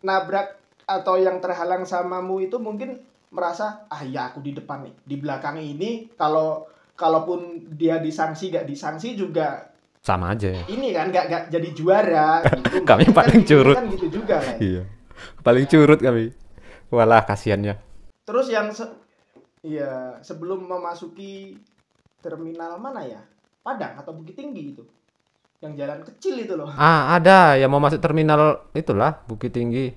nabrak atau yang terhalang samamu itu mungkin merasa ya aku di depan nih, di belakang ini kalaupun dia disanksi gak disanksi juga sama aja. Ini kan gak jadi juara gitu. Kami paling curut. Kan gitu juga lah. Iya. Paling curut kami. Walah kasihannya. Terus yang sebelum memasuki terminal mana ya? Padang atau Bukit Tinggi itu? Yang jalan kecil itu loh. Ada yang mau masuk terminal itulah Bukit Tinggi.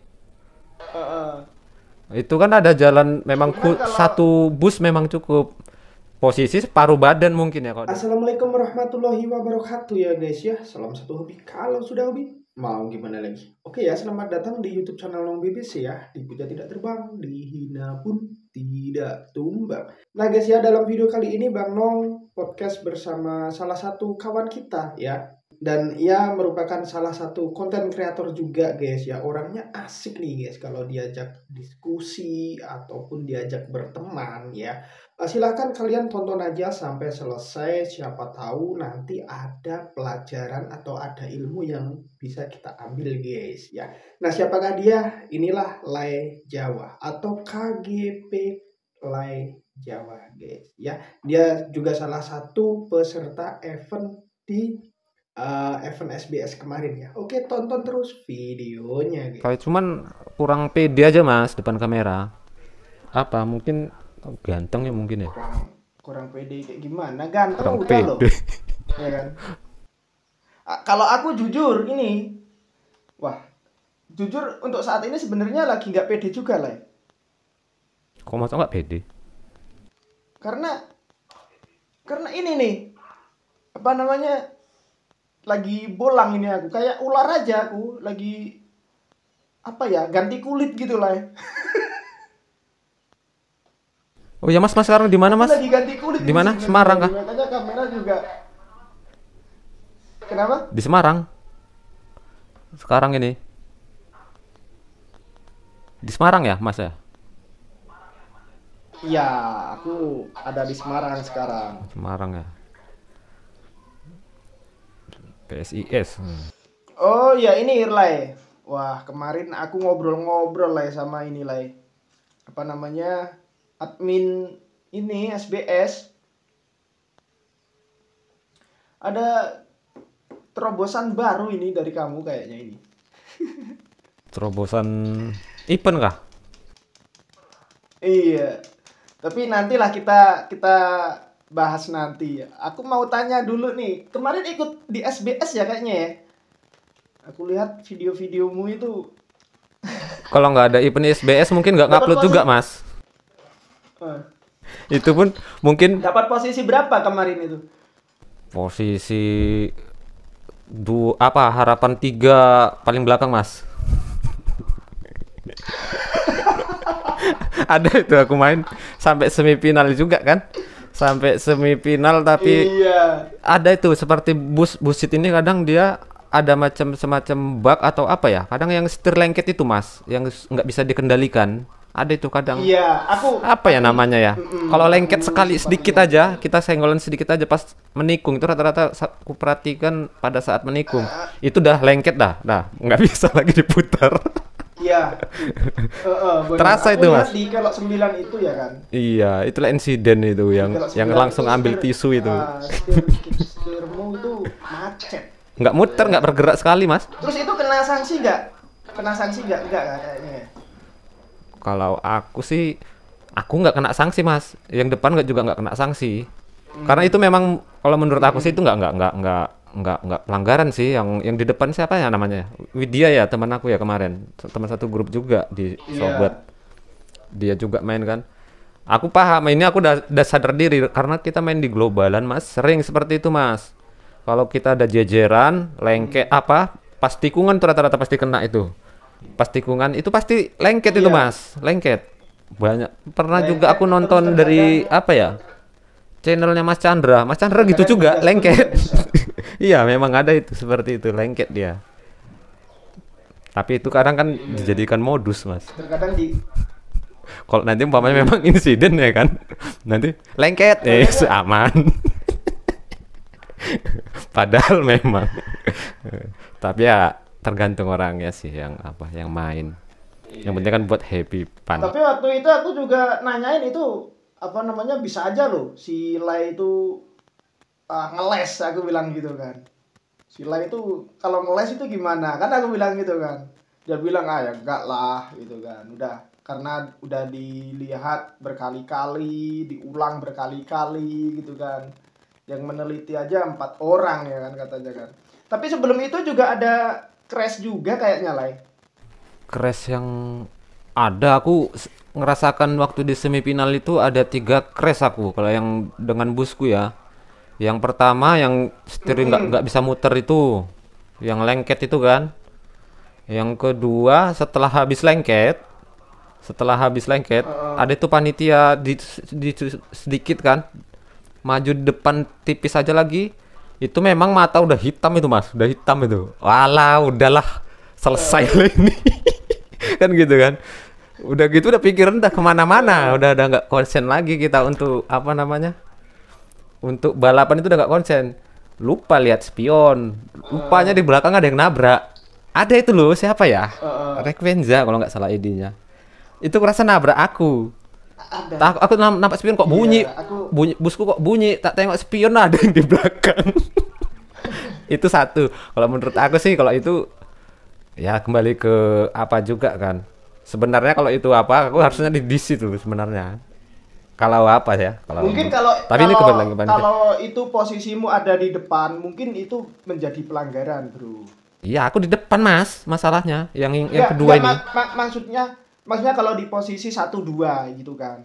Itu kan ada jalan memang satu bus memang cukup. Posisi separuh badan mungkin ya kalau. Assalamualaikum warahmatullahi wabarakatuh ya guys ya. Salam satu hobi. Kalau sudah hobi, mau gimana lagi? Oke ya, selamat datang di YouTube channel Long BBC ya. Dipuja tidak terbang, dihina pun tidak tumbang. Nah guys ya, dalam video kali ini Bang Nong podcast bersama salah satu kawan kita ya. Dan ia merupakan salah satu konten kreator juga guys ya. Orangnya asik nih guys kalau diajak diskusi ataupun diajak berteman ya. Silakan kalian tonton aja sampai selesai. Siapa tahu nanti ada pelajaran atau ada ilmu yang bisa kita ambil guys ya. Nah siapakah dia? Inilah Lai Jawa atau KGP Lai Jawa guys ya. Dia juga salah satu peserta event di event SBS kemarin ya. Oke, tonton terus videonya. Kayak cuman kurang pede aja mas depan kamera. Apa mungkin ganteng ya mungkin ya? Kurang pede kayak gimana? Ganteng kurang udah pede. Loh. Ya kan? Kalau aku jujur ini, jujur untuk saat ini sebenarnya lagi nggak pede juga lah. Kok masa nggak pede? Karena ini nih, apa namanya? Lagi bolang ini aku, kayak ular aja aku, lagi ganti kulit gitu lah. Oh ya mas sekarang di mana mas? Lagi ganti kulit. Di mana? Semarang kah? Makanya kamera juga. Kenapa? Di Semarang. Sekarang ini. Di Semarang ya mas ya? Iya, aku ada di Semarang sekarang. Semarang ya. PSIS. Oh ya ini Irlay. Wah kemarin aku ngobrol-ngobrol lah sama ini lah. Apa namanya admin ini SBS. Ada terobosan baru ini dari kamu kayaknya ini. Terobosan event kah? Iya. Tapi nantilah kita bahas nanti. Aku mau tanya dulu nih. Kemarin ikut di SBS ya kayaknya ya. Aku lihat video-videomu itu. Kalau nggak ada event SBS mungkin nggak ngupload juga mas. Itu pun mungkin. Dapat posisi berapa kemarin itu? Posisi harapan 3 paling belakang mas. Ada itu aku main sampai semifinal juga kan. Sampai semifinal tapi ada itu seperti busit ini kadang dia ada semacam bug atau apa ya, kadang yang setir lengket itu mas, yang nggak bisa dikendalikan, ada itu kadang. Iya, apa ya namanya ya, kalau lengket sekali sedikit aja, kita senggolan sedikit aja pas menikung itu rata-rata aku perhatikan pada saat menikung itu dah lengket dah nggak bisa lagi diputar. Iya. Terasa itu mas. Di kelok 9 itu ya kan. Iya, itulah insiden itu yang langsung ambil tisu itu. Setirmu itu macet. Nggak muter, nggak bergerak sekali mas. Terus itu kena sanksi nggak? Enggak kayaknya. Kalau aku sih, aku nggak kena sanksi mas. Yang depan juga nggak kena sanksi. Karena itu memang kalau menurut aku sih itu nggak pelanggaran sih. Yang di depan siapa ya namanya? Widya ya, teman aku ya kemarin, teman satu grup juga di Sobat. Dia juga main kan. Aku paham, ini aku udah sadar diri karena kita main di globalan mas, sering seperti itu mas. Kalau kita ada jejeran, lengket pas tikungan tuh rata-rata pasti kena itu. Pas tikungan itu pasti lengket itu mas, lengket. Banyak. Pernah juga aku nonton dari channelnya Mas Chandra gitu juga lengket. Iya memang ada itu seperti itu lengket dia. Tapi itu kadang kan dijadikan modus mas. Terkadang kalau nanti umpamanya memang insiden ya kan, nanti lengket aman. Padahal memang. Tapi ya tergantung orangnya sih yang main. Yang penting kan buat happy fun. Tapi waktu itu aku juga nanyain itu apa namanya, bisa aja loh si Lai itu ngeles, aku bilang gitu kan. Si Lai itu kalau ngeles itu gimana? Kan aku bilang gitu kan. Dia bilang ya enggak lah gitu kan. Karena udah dilihat berkali-kali, diulang berkali-kali gitu kan. Yang meneliti aja 4 orang ya kan katanya kan. Tapi sebelum itu juga ada crash juga kayaknya Lai. Crash yang ada aku ngerasakan waktu di semifinal itu ada 3 crash aku kalau yang dengan busku ya. Yang pertama yang setir nggak bisa muter itu, yang lengket itu kan. Yang kedua setelah habis lengket ada itu panitia di sedikit kan, maju di depan tipis aja lagi. Itu memang mata udah hitam itu mas, udah hitam itu. Walah udahlah selesai lah ini. Kan gitu kan. Udah gitu udah pikiran udah kemana-mana, udah nggak konsen lagi kita untuk apa namanya, untuk balapan itu udah gak konsen, lupa lihat spion, lupanya di belakang ada yang nabrak, ada itu loh siapa ya, Rekwenza kalau nggak salah ID-nya, itu kerasa nabrak aku. Aku nampak spion kok bunyi, bunyi busku kok bunyi, tak tengok spion ada yang di belakang. Itu satu. Kalau menurut aku sih kalau itu ya kembali ke apa juga kan. Sebenarnya kalau itu apa, aku harusnya di situ sebenarnya. Kalau apa ya? Mungkin tapi ini kalau itu posisimu ada di depan, mungkin itu menjadi pelanggaran, bro. Iya, aku di depan mas, masalahnya. Yang kedua ini. Maksudnya kalau di posisi 1-2 gitu kan.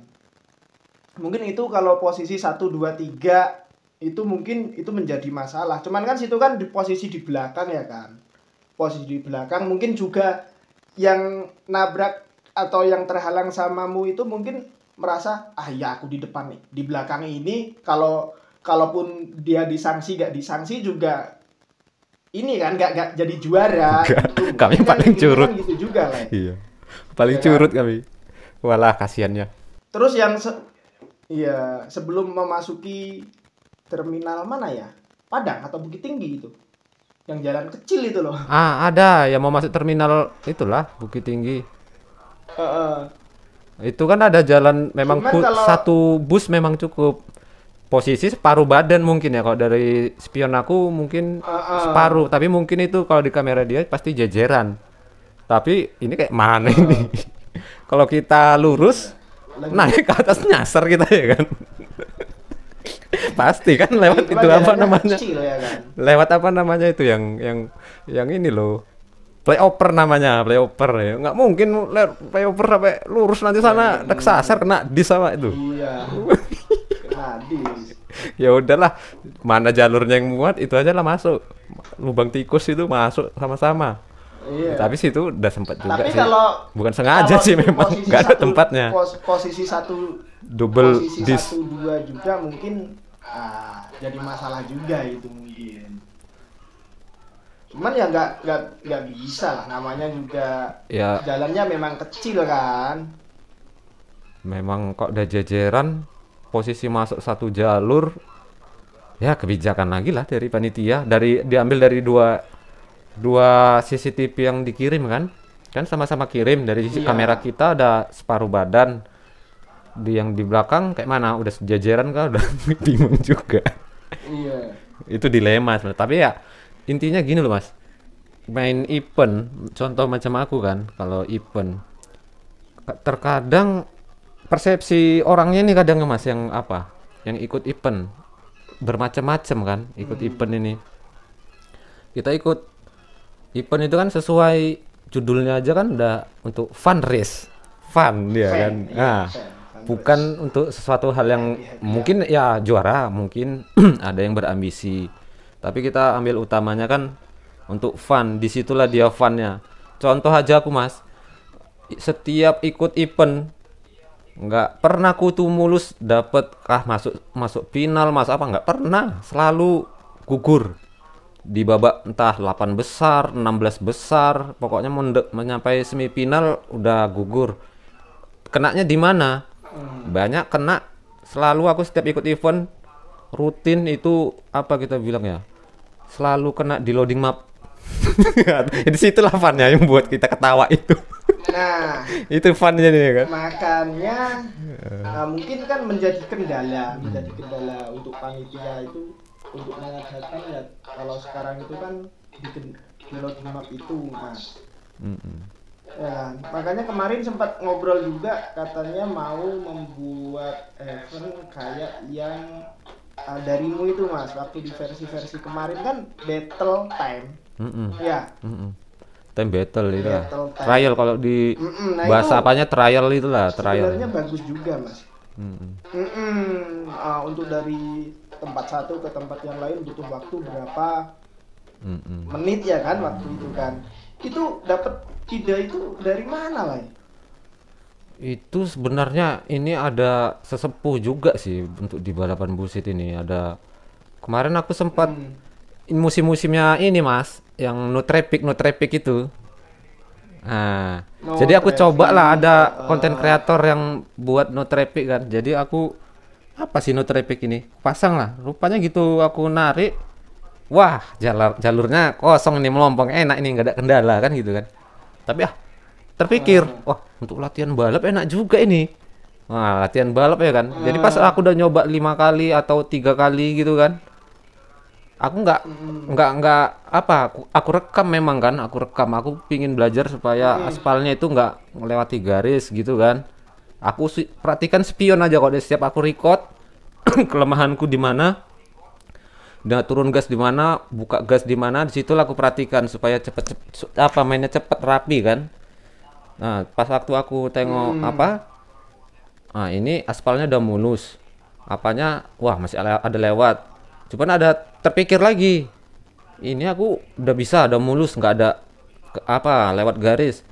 Mungkin itu kalau posisi 1-2-3 itu mungkin itu menjadi masalah. Cuman kan situ kan di posisi di belakang ya kan. Posisi di belakang mungkin juga yang nabrak atau yang terhalang samamu itu mungkin merasa ya aku di depan nih, di belakang ini kalaupun dia disangsi gak disangsi juga ini kan gak jadi juara gitu. Kami paling curut kan gitu juga lah. Iya, paling ya curut kan? Kami, walah kasihannya. Terus yang sebelum memasuki terminal mana ya, Padang atau Bukit Tinggi itu, yang jalan kecil itu loh. Ada yang mau masuk terminal itulah Bukit Tinggi. Itu kan ada jalan memang satu bus memang cukup, posisi separuh badan mungkin ya, kalau dari spion aku mungkin separuh, tapi mungkin itu kalau di kamera dia pasti jejeran, tapi ini kayak mana ini. Kalau kita lurus naik ke atas nyasar kita ya kan. Pasti kan lewat itu apa namanya ya kan? Lewat apa namanya itu yang ini loh, playover namanya, playover ya. Nggak mungkin playover sampai lurus nanti sana sasar kena dis sama itu. Iya. Kena dis. Ya udahlah, mana jalurnya yang muat itu aja lah masuk. Lubang tikus itu masuk sama-sama. Iya. Tapi situ udah sempat juga. Tapi sih. Bukan sengaja sih memang, nggak ada tempatnya. Posisi 1 double dis 1-2 juga mungkin jadi masalah juga itu mungkin. Cuman ya nggak bisa lah, namanya juga ya, jalannya memang kecil kan. Memang kok udah jejeran posisi masuk satu jalur, ya kebijakan lagi lah dari panitia, diambil dari dua CCTV yang dikirim kan sama-sama kirim dari sisi kamera kita ada separuh badan, yang di belakang kayak mana udah sejajaran kan, udah bingung juga. Iya. Itu dilema sebenarnya. Tapi ya intinya gini loh mas, main event, contoh macam aku kan, kalau event terkadang persepsi orangnya nih kadang mas yang ikut event bermacam-macam kan, ikut event ini. Kita ikut event itu kan sesuai judulnya aja kan udah untuk fun race, fun dia kan. Nah, bukan untuk sesuatu hal yang mungkin ya juara, mungkin ada yang berambisi. Tapi kita ambil utamanya kan untuk fun, disitulah dia funnya. Contoh aja aku mas, setiap ikut event nggak pernah aku tuh mulus dapet masuk final, nggak pernah, selalu gugur di babak entah 8 besar, 16 besar, pokoknya menyampai semifinal udah gugur. Kenanya di mana? Banyak kena, selalu aku setiap ikut event rutin itu apa kita bilang ya, selalu kena di loading map. Di situ funnya yang buat kita ketawa itu. Nah, Itu fun jadi kan. makanya mungkin kan menjadi kendala untuk panitia itu untuk mengadakan ya, kalau sekarang itu kan di roadmap itu mas. Mm-mm. Ya, makanya kemarin sempat ngobrol juga katanya mau membuat event kayak yang darimu itu mas, waktu di versi kemarin kan battle time. Mm-mm. Ya, Mm-mm. Time battle itu lah. battle time. Trial kalau di Nah bahasa itu apanya trial itulah trial. sebenarnya bagus juga mas. Mm-mm. Untuk dari tempat satu ke tempat yang lain butuh waktu berapa Mm-mm. menit ya kan waktu itu kan. Itu dapat ide itu dari mana lah? Itu sebenarnya ini ada sesepuh juga sih untuk di balapan busit ini. Ada kemarin aku sempat musim-musimnya ini mas, yang no traffic itu. Nah, No jadi aku traffic, coba lah ada konten kreator yang buat no traffic kan. Jadi aku apa sih no traffic ini? Pasang lah. Rupanya gitu aku narik. Wah, jalurnya kosong ini melompong enak ini nggak ada kendala kan gitu kan. Tapi terpikir, wah untuk latihan balap enak juga ini. Wah, latihan balap ya kan. Jadi pas aku udah nyoba 5 kali atau 3 kali gitu kan. Aku nggak apa aku rekam memang kan aku pingin belajar supaya aspalnya itu nggak melewati garis gitu kan. Aku perhatikan spion aja kok, setiap aku record kelemahanku di mana, udah turun gas di mana, buka gas di mana, di situ aku perhatikan supaya cepet apa mainnya cepet rapi kan. Nah pas waktu aku tengok ini aspalnya udah mulus, apanya wah masih ada lewat. Cuman ada terpikir lagi, ini aku udah mulus, nggak ada lewat garis.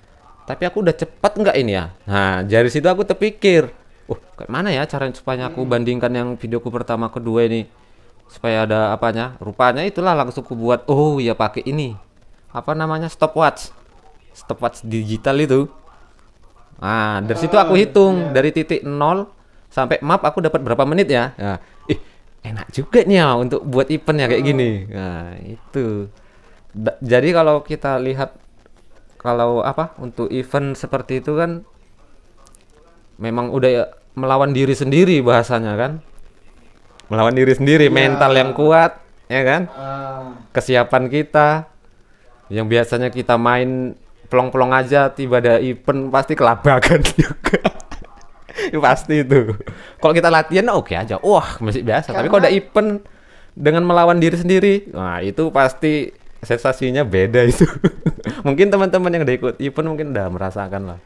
Tapi aku udah cepat nggak ini ya? Nah dari situ aku terpikir, kayak mana ya cara supaya aku bandingkan yang videoku pertama kedua ini supaya ada apanya? Rupanya itulah langsung aku buat. Oh ya pakai ini, apa namanya, stopwatch digital itu. Nah dari situ aku hitung dari titik 0 sampai map aku dapat berapa menit ya. Nah, enak juga nih ya untuk buat event ya kayak gini. Nah itu jadi kalau kita lihat kalau untuk event seperti itu kan memang udah ya, melawan diri sendiri bahasanya kan, melawan diri sendiri, mental yang kuat ya kan, kesiapan kita yang biasanya kita main pelong-pelong aja, tiba ada event pasti kelabakan juga. Pasti itu. Kalau kita latihan oke aja, wah masih biasa. Tapi kalau ada event dengan melawan diri sendiri, nah itu pasti sensasinya beda itu. Mungkin teman-teman yang udah ikut event mungkin udah merasakan lah.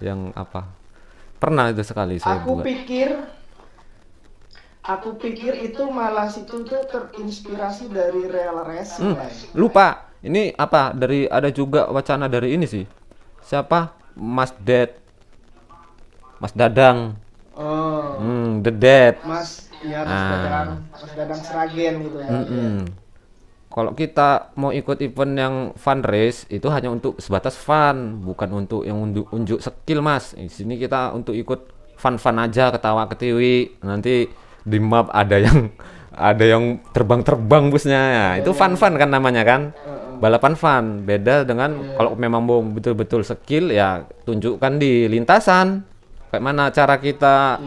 Yang pernah itu sekali saya buat. Aku pikir itu malah situ tuh terinspirasi dari real racing. Lupa. Ini dari ada juga wacana dari ini sih. Siapa? Mas Dadang. The Dead. Mas Dadang Sragen gitu ya. Kalau kita mau ikut event yang fun race itu hanya untuk sebatas fun, bukan untuk yang unjuk skill mas. Di sini kita untuk ikut fun aja, ketawa ketiwi. Nanti di map ada yang terbang busnya ya. Itu fun kan namanya kan. Balapan fun. Beda dengan kalau memang mau betul-betul skill ya tunjukkan di lintasan. Kayak mana cara kita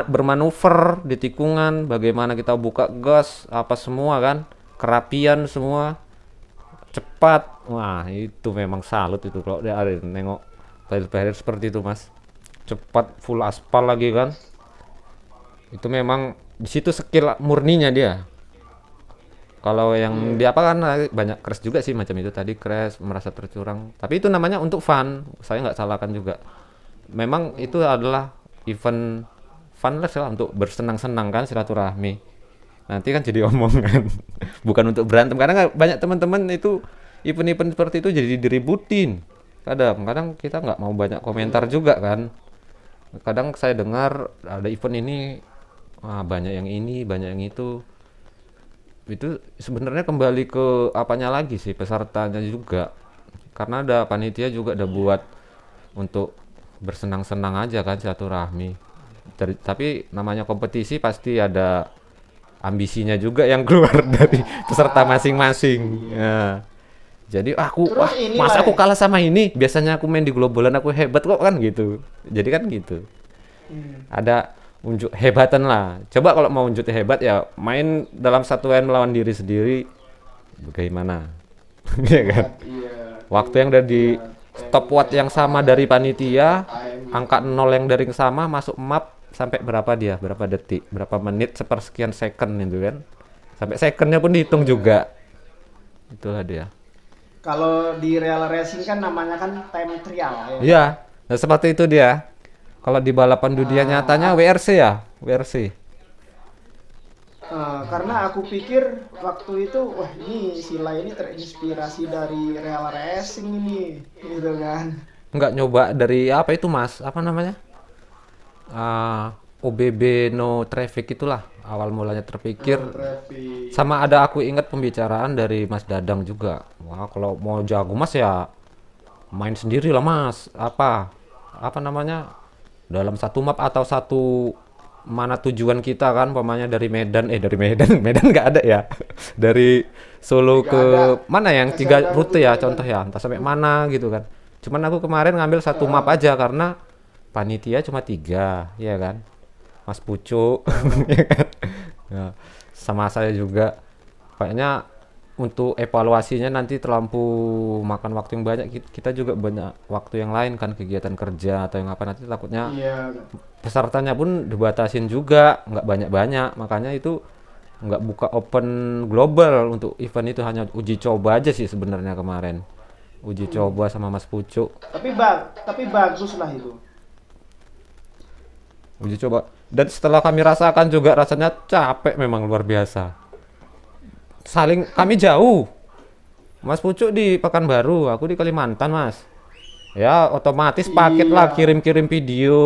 bermanuver di tikungan, bagaimana kita buka gas, apa semua kan, kerapian semua, cepat. Wah itu memang salut itu kalau dia ada nengok player seperti itu mas, cepat full aspal lagi kan. Itu memang di situ skill murninya dia. Kalau yang di kan banyak crash juga sih macam itu tadi, crash, merasa tercurang. Tapi itu namanya untuk fun, saya nggak salahkan juga. Memang itu adalah event funless lah, untuk bersenang-senang kan, silaturahmi. Nanti kan jadi omongan, bukan untuk berantem. Karena banyak teman-teman itu event-event seperti itu jadi diributin. Kadang kita nggak mau banyak komentar juga kan. Kadang saya dengar ada event ini, banyak yang ini, banyak yang itu. Itu sebenarnya kembali ke apanya lagi sih, pesertanya juga. Karena ada panitia juga ada buat untuk bersenang-senang aja kan, silaturahmi. Tapi namanya kompetisi pasti ada ambisinya juga yang keluar dari peserta masing-masing. Ya. Jadi aku Terus masa inilah aku kalah sama ini? Biasanya aku main di globalan aku hebat kok kan gitu. Jadi kan gitu. Ada unjuk hebatan lah. Coba kalau mau unjuk hebat ya main dalam satuan melawan diri sendiri. Bagaimana? Iya kan? iya Waktu yang udah di iya stopwatch yang sama dari panitia, angka nol yang dari sama masuk map sampai berapa dia? Berapa detik? Berapa menit sepersekian second itu kan? Sampai secondnya pun dihitung juga. Itulah dia. kalau di real racing kan namanya kan time trial ya. Iya, nah, seperti itu dia. Kalau di balapan dunia nyatanya Ah, WRC ya, WRC. karena aku pikir waktu itu wah ini Sila ini terinspirasi dari real racing ini gitu kan. Nggak nyoba dari apa itu Mas? Apa namanya? OBB no traffic itulah awal mulanya terpikir. Traffic. Sama ada aku ingat pembicaraan dari Mas Dadang juga. Wah, kalau mau jago Mas ya main sendiri lah Mas. Apa namanya? Dalam satu map atau satu mana tujuan kita kan, umpamanya dari Medan, dari Medan, Medan nggak ada ya. Dari Solo Nggak ke ada. mana yang Nggak tiga ada rute tujuan ya, Medan. contoh ya, entah sampai mana gitu kan. Cuman aku kemarin ngambil satu map aja karena panitia cuma 3, ya kan. Mas Pucuk, ya kan? Ya, sama saya juga. Kayaknya untuk evaluasinya nanti terlampau makan waktu yang banyak. Kita juga banyak waktu yang lain kan, kegiatan kerja atau yang apa, nanti takutnya Iya. pesertanya pun dibatasin juga, nggak banyak-banyak. Makanya itu nggak buka open global untuk event itu, hanya uji coba aja sih sebenarnya kemarin. Uji coba sama Mas Pucuk. Tapi bagus lah itu. Uji coba. Dan setelah kami rasakan juga rasanya capek memang luar biasa. Saling kami jauh. Mas Pucuk di Pekanbaru, aku di Kalimantan, Mas. Ya, otomatis paket lah, Iya. kirim-kirim video,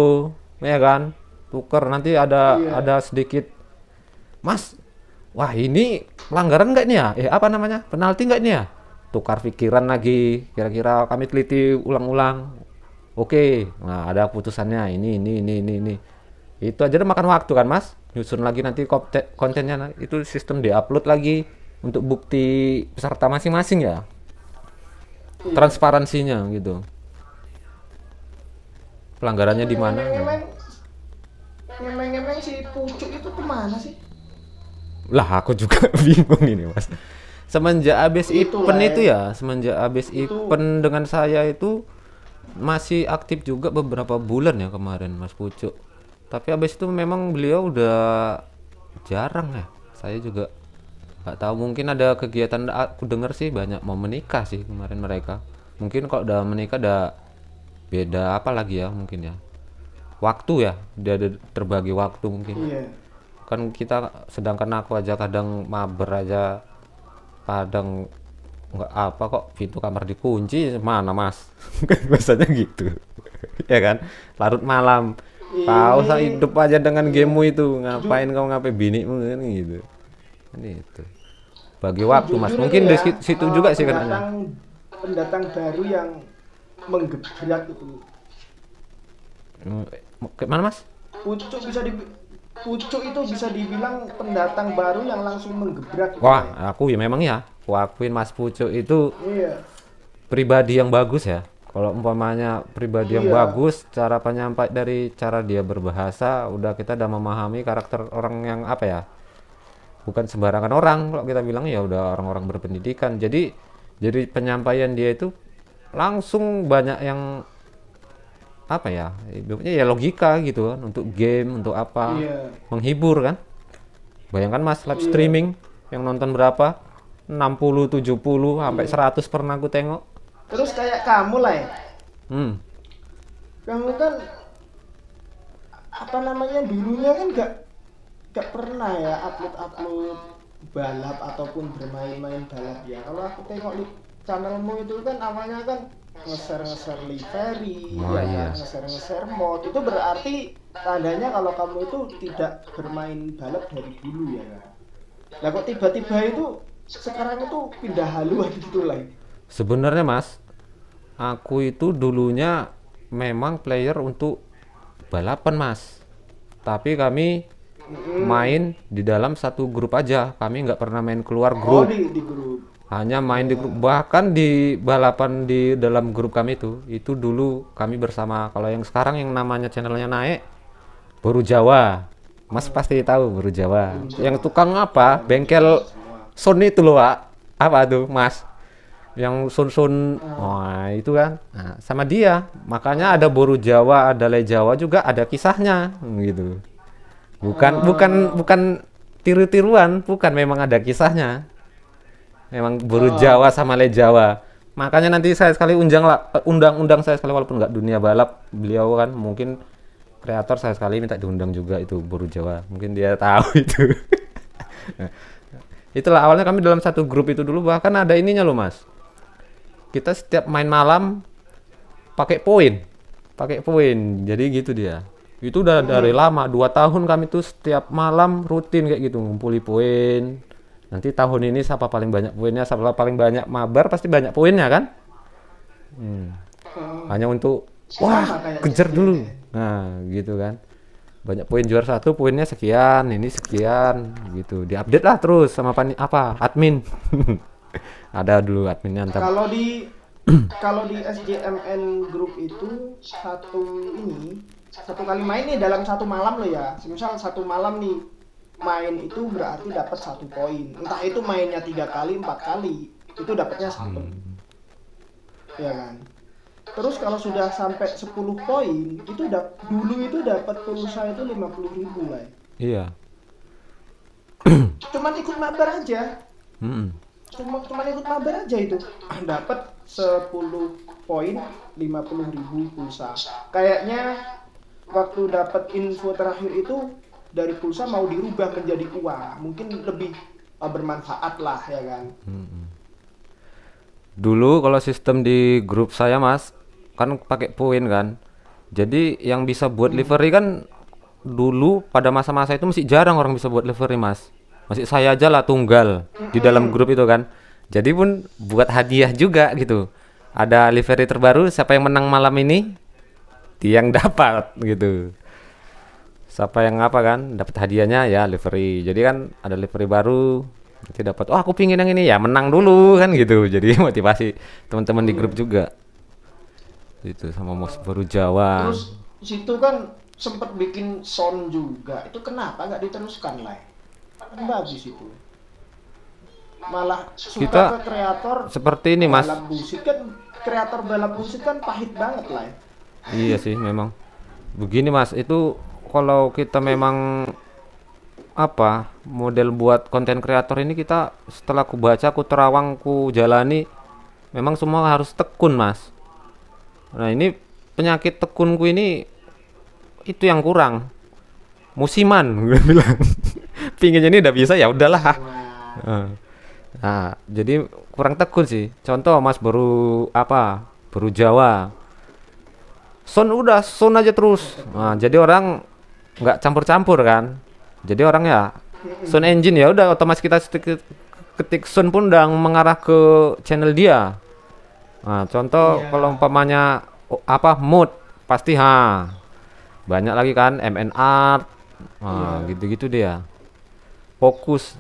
ya kan? Tuker nanti Iya. ada sedikit. Mas, wah ini pelanggaran nggak ini ya? Apa namanya? Penalti nggak ini ya? Tukar pikiran lagi. Kira-kira kami teliti ulang-ulang. Oke, nah ada putusannya ini. Itu aja udah makan waktu kan, Mas? Nyusun lagi nanti kontennya, itu sistem diupload lagi untuk bukti peserta masing-masing ya. Iya. Transparansinya gitu. Pelanggarannya di mana? Ngemeng-ngemeng si Pucuk itu kemana sih? Lah aku juga bingung ini Mas. Semenjak habis Itulah event ya. itu ya, semenjak habis Itu event dengan saya itu masih aktif juga beberapa bulan ya kemarin Mas Pucuk. Tapi habis itu memang beliau udah jarang ya. Saya juga nggak tahu, mungkin ada kegiatan, aku dengar sih banyak mau menikah sih kemarin mereka. Mungkin kalau udah menikah udah beda apa lagi ya mungkin ya. Waktu ya, dia ada terbagi waktu mungkin. iya. Kan kita, sedangkan aku aja kadang mabar aja, kadang nggak apa kok pintu kamar dikunci mana Mas. Kan biasanya gitu. Ya kan, larut malam tahu saya Ini hidup aja dengan iya. gamemu itu, ngapain Ju- kau ngapain binimu kan gitu. Kan itu bagi waktu Mas, Jujur mungkin ini di ya, situ juga sih kenanya. pendatang baru yang menggebrak itu. Mana Mas? Pucuk bisa di Pucuk itu bisa dibilang pendatang baru yang langsung menggebrak gitu Wah, ya. aku ya memang ya, aku akuin Mas Pucuk itu Iya. pribadi yang bagus ya. Kalau umpamanya pribadi yang Iya. bagus, cara penyampaian dari cara dia berbahasa, udah kita udah memahami karakter orang yang apa ya. Bukan sembarangan orang kalau kita bilang, ya udah orang-orang berpendidikan. Jadi penyampaian dia itu langsung banyak yang apa ya? Ibaratnya ya logika gitu kan, untuk game, untuk apa? Iya. Menghibur kan. Bayangkan Mas, live Iya. streaming yang nonton berapa? 60, 70 sampai Iya. 100 pernah aku tengok. Terus kayak kamu lah ya. Hmm. Kamu kan apa namanya dulunya kan gak pernah ya upload balap ataupun bermain-main balap ya. Kalau aku tengok di channelmu itu kan awalnya kan nge-share livery Oh ya iya. kan, nge-share mod. Itu berarti tandanya kalau kamu itu tidak bermain balap dari dulu ya kan. Nah kok tiba-tiba itu sekarang itu pindah haluan gitu lah. Sebenarnya Mas, aku itu dulunya memang player untuk balapan Mas. Tapi kami main di dalam satu grup aja. Kami nggak pernah main keluar Oh grup. di grup. Hanya main di grup, bahkan di balapan di dalam grup kami itu dulu kami bersama. Kalau yang sekarang yang namanya channelnya naik, Boru Jawa. Mas pasti tahu Boru Jawa. Yang tukang apa? Bengkel Sony itu loh, Pak. Apa tuh, Mas? Yang Sun. Wah, itu kan. Nah, sama dia. Makanya ada Boru Jawa, ada Le Jawa juga ada kisahnya gitu. Bukan tiru-tiruan, bukan, memang ada kisahnya. Memang Boru Jawa sama Le Jawa. Makanya nanti saya sekali undang saya sekali, walaupun nggak dunia balap, beliau kan mungkin kreator, saya sekali minta diundang juga itu Boru Jawa. Mungkin dia tahu itu. Nah, itulah awalnya kami dalam satu grup itu dulu, bahkan ada ininya loh, Mas. Kita setiap main malam pakai poin. Pakai poin. Jadi gitu dia. Itu udah dari lama, 2 tahun kami tuh setiap malam rutin kayak gitu ngumpuli poin. Nanti tahun ini siapa paling banyak poinnya, siapa paling banyak mabar, pasti banyak poinnya kan. Hanya untuk kejar dulu. Nah gitu kan, banyak poin, juara 1 poinnya sekian, ini sekian gitu, diupdate lah terus sama admin. Ada dulu adminnya ntar. Kalau di SJMN grup itu satu kali main nih dalam satu malam loh ya. Misal satu malam nih main itu berarti dapat 1 poin. Entah itu mainnya 3 kali, 4 kali, itu dapatnya 1. Ya kan? Terus kalau sudah sampai 10 poin, itu dulu itu dapat pulsa itu 50.000 lah. Iya. Cuman ikut mabar aja. Cuman ikut mabar aja itu dapat 10 poin 50.000 pulsa. Kayaknya waktu dapat info terakhir itu dari pulsa mau dirubah menjadi uang, mungkin lebih bermanfaat lah ya kan. Dulu kalau sistem di grup saya, Mas, kan pakai poin kan. Jadi yang bisa buat livery kan dulu pada masa-masa itu masih jarang orang bisa buat livery, Mas. Masih saya aja lah tunggal di dalam grup itu kan. Jadi pun buat hadiah juga gitu. Ada livery terbaru, siapa yang menang malam ini dia yang dapat gitu. Siapa yang apa kan dapat hadiahnya ya livery. Jadi kan ada livery baru, nanti dapat, oh aku pingin yang ini, ya menang dulu kan gitu. Jadi motivasi teman-teman di grup juga itu sama Mas Boru Jawa. Terus situ kan sempat bikin sound juga, itu kenapa nggak diteruskan lah? Kan bagus itu, malah suka Kita ke kreator seperti ini, Mas. balap busit kan, kreator balap busit kan pahit banget lah. Iya sih memang begini, Mas. Itu kalau kita memang apa model buat konten kreator ini, kita setelah ku baca, ku terawang, ku jalani, memang semua harus tekun, Mas. Nah ini penyakit tekunku ini itu yang kurang, musiman gue bilang. Pinginnya ini udah bisa, ya udahlah. Nah jadi kurang tekun sih. Contoh Mas Boru Jawa, Son aja terus. Nah jadi orang nggak campur-campur kan. Jadi orang ya Sound Engine, ya udah otomatis kita ketik Sound pun udah mengarah ke channel dia. Nah contoh kalau umpamanya mood pasti banyak lagi kan, MN Art. Nah gitu-gitu dia. Fokus,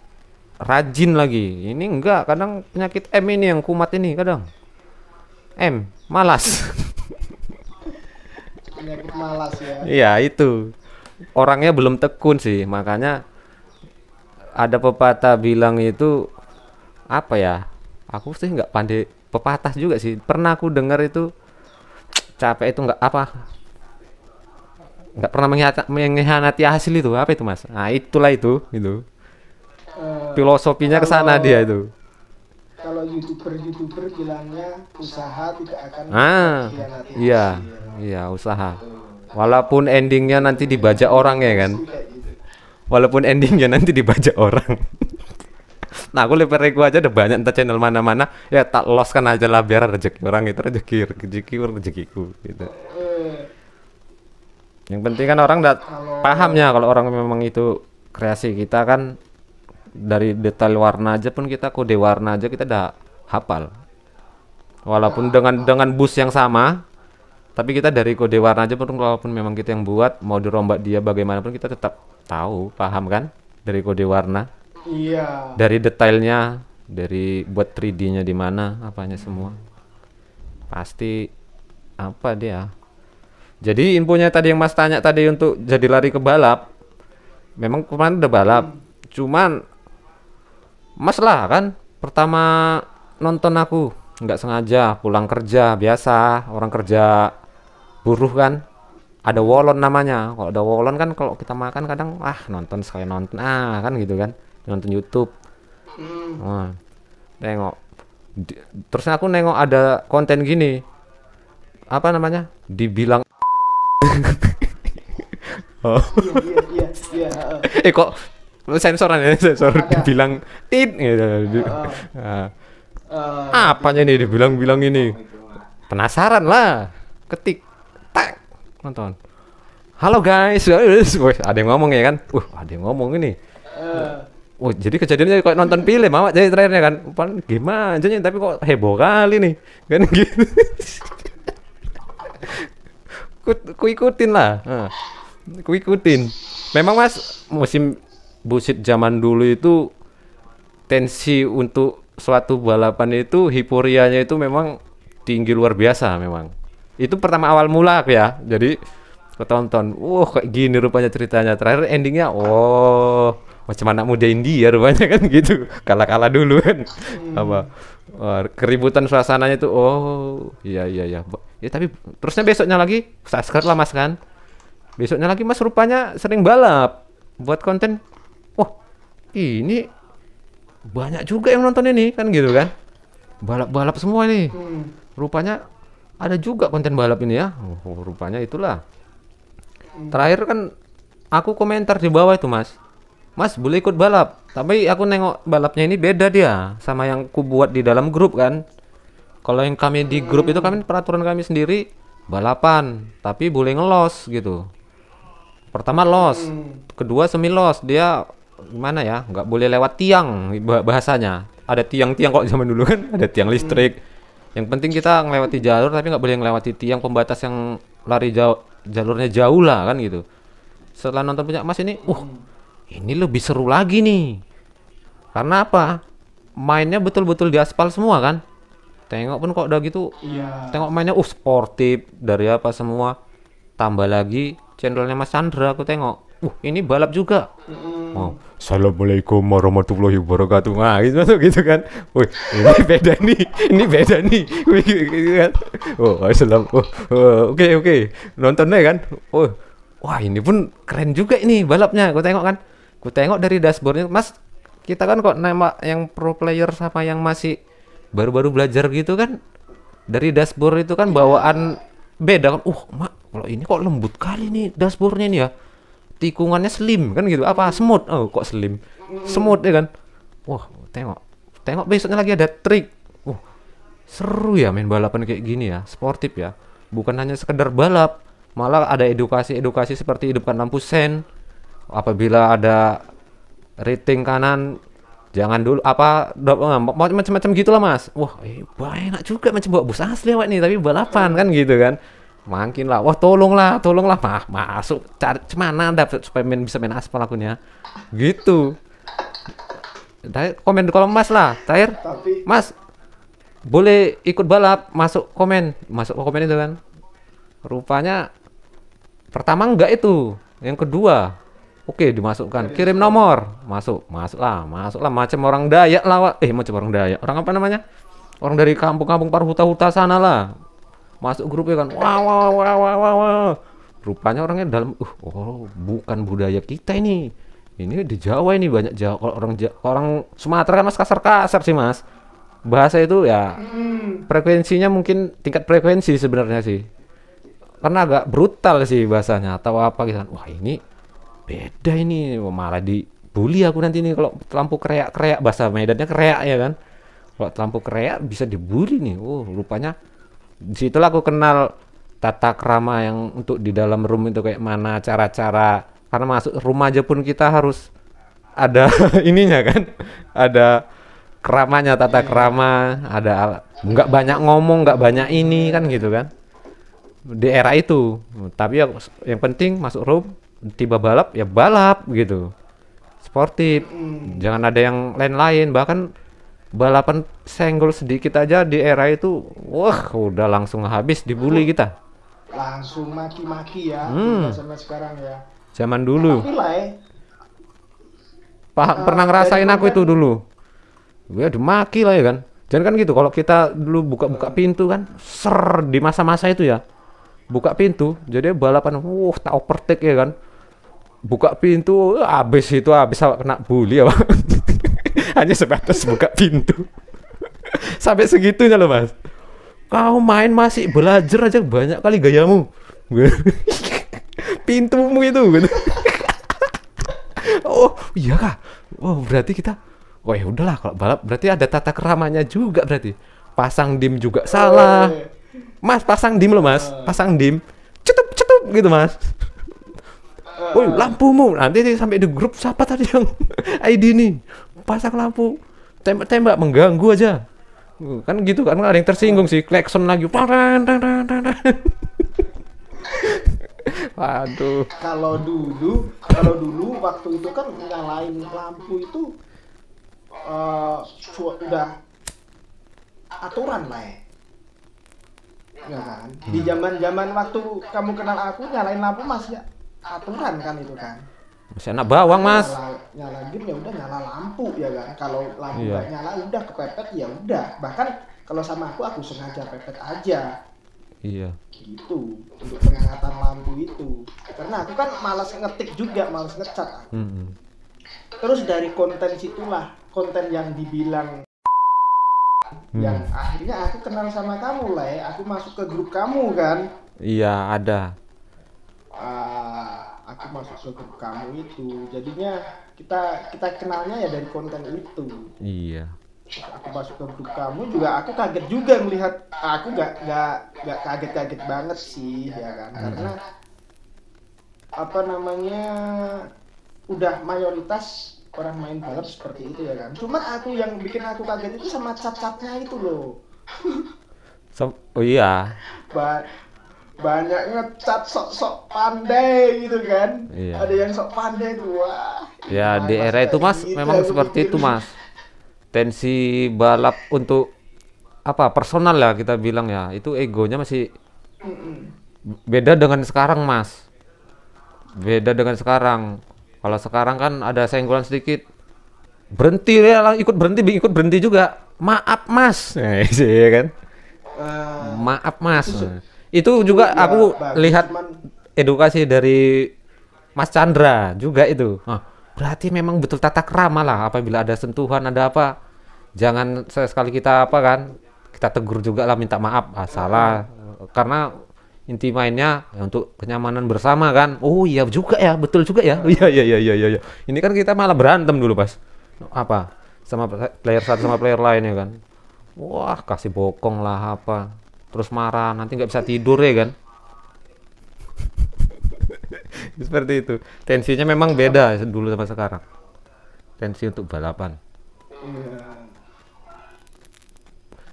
rajin lagi. Ini enggak, kadang penyakit M ini yang kumat ini kadang. Malas. Penyakit malas ya. Iya itu. Orangnya belum tekun sih, makanya ada pepatah bilang itu apa ya? Aku sih nggak pandai pepatah juga sih. Pernah aku dengar itu, capek itu nggak pernah mengkhianati hasil itu. Apa itu, Mas? Nah itulah itu gitu. Filosofinya ke sana dia itu. Kalau youtuber bilangnya usaha tidak akan mengkhianati hasil. Iya usaha. Walaupun endingnya nanti dibajak orang ya kan. Walaupun endingnya nanti dibajak orang. Nah aku liveryku aja udah banyak, entah channel mana-mana, ya tak loskan aja lah biar rezeki orang itu rezekiku gitu. Yang penting kan orang pahamnya, kalau orang memang itu kreasi kita kan, dari detail warna aja pun kita, kode warna aja kita udah hafal. Walaupun dengan bus yang sama, tapi kita dari kode warna aja pun, walaupun memang kita yang buat, mau dirombak dia bagaimanapun kita tetap tahu, paham kan dari kode warna. Iya. Dari detailnya dari buat 3D-nya di mana, apanya semua. Pasti apa dia. Jadi infonya tadi yang Mas tanya tadi untuk jadi lari ke balap. Memang kemarin udah balap. Cuman Mas lah kan pertama nonton aku nggak sengaja pulang kerja biasa orang kerja buruh kan, ada wolon namanya. Kalau ada wolon kan kalau kita makan kadang nonton sekali nonton kan gitu kan, nonton YouTube. Wah, nengok terus aku nengok ada konten gini, apa namanya, dibilang oh Iya. kok sensoran ya, sensor dibilang tit gitu. Apanya nih dibilang ini, penasaran lah, ketik tak nonton. Halo guys, wih, ada yang ngomong ya kan, ada yang ngomong ini. Jadi kejadiannya kayak nonton film mama jadi terakhirnya kan, gimana aja nih, tapi kok heboh kali nih kan gitu. ku ikutin lah, ku ikutin. Memang Mas, musim busit zaman dulu itu tensi untuk suatu balapan itu hiporianya itu memang tinggi luar biasa memang. Itu pertama awal mula ya. Jadi ketonton, kayak gini rupanya ceritanya. Terakhir endingnya, macam anak muda India rupanya kan gitu. Kalah-kalah dulu kan. Apa? Keributan suasananya itu, iya. Ya tapi terusnya besoknya lagi, subscribe lah Mas kan. Besoknya lagi Mas rupanya sering balap. Buat konten, ini banyak juga yang nonton ini kan gitu kan. Balap-balap semua nih. Rupanya ada juga konten balap ini ya. Rupanya itulah. Terakhir kan aku komentar di bawah itu Mas boleh ikut balap, tapi aku nengok balapnya ini beda dia sama yang ku buat di dalam grup kan. Kalau yang kami di grup itu kami peraturan kami sendiri balapan, tapi boleh ngelos gitu. Pertama los, kedua semi los, dia gimana ya, nggak boleh lewat tiang bahasanya. Ada tiang-tiang kok zaman dulu kan, ada tiang listrik. Yang penting kita ngelewati jalur, tapi nggak boleh ngelewati tiang pembatas yang lari jauh, jalurnya jauh lah kan gitu. Setelah nonton punya Mas ini, ini lebih seru lagi nih. Karena apa? Mainnya betul-betul di aspal semua kan. Tengok pun kok udah gitu, tengok mainnya sportif dari apa semua. Tambah lagi channelnya Mas Chandra, aku tengok, ini balap juga. Assalamualaikum warahmatullahi wabarakatuh. Gitu kan. Ini beda nih. Gitu kan. Oke. Nontonnya kan. Wah, ini pun keren juga ini balapnya. Aku tengok kan. Ku tengok dari dashboardnya, Mas. Kita kan kok nembak yang pro player sama yang masih baru-baru belajar gitu kan. Dari dashboard itu kan bawaan beda kan. Mak, kalau ini kok lembut kali nih dashboardnya nih ya. Tikungannya slim kan gitu, apa smooth, kok slim smooth ya kan. Tengok besoknya lagi ada trik. Seru ya main balapan kayak gini ya, sportif ya, bukan hanya sekedar balap, malah ada edukasi seperti hidupkan lampu sen. Apabila ada rating kanan jangan dulu macam-macam gitulah Mas. Banyak juga macam bawa bus asli awak nih, tapi balapan kan gitu kan. Makin lah, tolonglah masuk cari cemana dapat supaya bisa main aspal akunnya gitu. Komen di kolom Mas lah, Mas boleh ikut balap, masuk komen itu kan. Rupanya pertama enggak itu, yang kedua dimasukkan, kirim nomor, masuklah macam orang Dayak lah, macam orang Dayak, orang apa namanya, orang dari kampung-kampung Parhuta-huta sana lah. Masuk grupnya kan, wah. Rupanya orangnya dalam, bukan budaya kita ini di Jawa ini banyak Jawa. Orang Sumatera kan Mas kasar sih Mas. Bahasa itu ya frekuensinya mungkin tingkat frekuensi sebenarnya sih. Karena agak brutal sih bahasanya atau apa gitu. Wah, ini beda ini, malah dibully aku nanti nih kalau lampu kreak, bahasa Medannya kreak ya kan. Kalau lampu kreak bisa dibully nih. Rupanya disitulah aku kenal tata krama yang untuk di dalam room itu kayak mana cara-cara, karena masuk rumah aja pun kita harus ada ininya kan, ada keramanya, tata krama, ada nggak banyak ngomong, nggak banyak ini kan gitu kan di era itu. Tapi yang penting masuk room, tiba balap ya balap gitu, sportif, jangan ada yang lain-lain. Bahkan balapan senggol sedikit aja di era itu, wah udah langsung habis dibully kita. Langsung maki-maki ya, Hmm, beda sama sekarang ya. zaman dulu. Tapi lah Pernah dari ngerasain aku itu konten, dulu. Gue dimaki lah ya kan. Jangan kan gitu, kalau kita dulu buka-buka pintu kan, ser di masa-masa itu ya. Buka pintu, jadi balapan, tak overtake ya kan. Buka pintu, habis kena bully ya, Bang. Hanya sebatas buka pintu. Sampai segitunya loh, Mas. Kau main masih belajar aja banyak kali gayamu. Pintumu itu gitu. Oh, iya kah? Oh, berarti kita, oh ya udahlah, kalau balap berarti ada tata keramanya juga berarti. Pasang dim juga salah. Mas, pasang dim loh, Mas. Pasang dim. Cetup cetup gitu, Mas. Woi, lampumu. Nanti sampai di grup siapa tadi yang ID nih? Pasang lampu. Tembak-tembak mengganggu aja. Kan gitu kan, ada yang tersinggung sih, klakson lagi. Waduh. kalau dulu waktu itu kan nyalain lampu itu udah aturan lah ya kan. Di zaman waktu kamu kenal aku nyalain lampu masih aturan kan itu kan. Masih anak bawang, Aku Mas. nyala game ya udah nyala lampu ya kan. Kalau lampu Iya. nggak nyala udah kepepet ya udah. Bahkan kalau sama aku sengaja pepet aja Iya. gitu untuk peringatan lampu itu. Karena aku kan malas ngetik juga, malas ngecat. Mm-mm. Terus dari konten situlah, konten yang dibilang yang akhirnya aku kenal sama kamu lah ya. Aku masuk ke grup kamu kan. Iya, ada. Aku masuk ke grup kamu itu. Jadinya kita kenalnya ya dari konten itu. Iya. Aku masuk ke grup kamu juga, aku kaget juga melihat. Aku nggak kaget banget sih ya kan, karena apa namanya udah mayoritas orang main balap seperti itu ya kan. Cuman aku yang bikin aku kaget itu sama cat-catnya itu loh. Oh iya. Banyak ngecat sok-sok pandai gitu kan. Iya. Ada yang sok pandai tuh, wah. Ya, di Mas era itu, Mas, gitu memang aku seperti pikir. itu, Mas. Tensi balap untuk apa? Personal ya kita bilang ya. Itu egonya masih beda dengan sekarang, Mas. Beda dengan sekarang. Kalau sekarang kan ada senggolan sedikit, berhenti ya, ikut berhenti juga. Maaf, Mas. Iya kan? Maaf, Mas. Itu juga Ya, aku bagus, lihat cuman edukasi dari Mas Chandra juga itu. Berarti memang betul tata krama lah, apabila ada sentuhan, ada apa, jangan sekali kita apa kan, kita tegur juga lah, minta maaf, salah, karena inti mainnya ya untuk kenyamanan bersama kan. Oh iya juga ya, betul juga ya. Iya iya iya iya iya. Ini kan kita malah berantem dulu pas apa sama player satu sama player lain ya kan. Wah, kasih bokong lah apa, terus marah, nanti nggak bisa tidur ya kan. Seperti itu. Tensinya memang beda dulu sama sekarang. Tensi untuk balapan.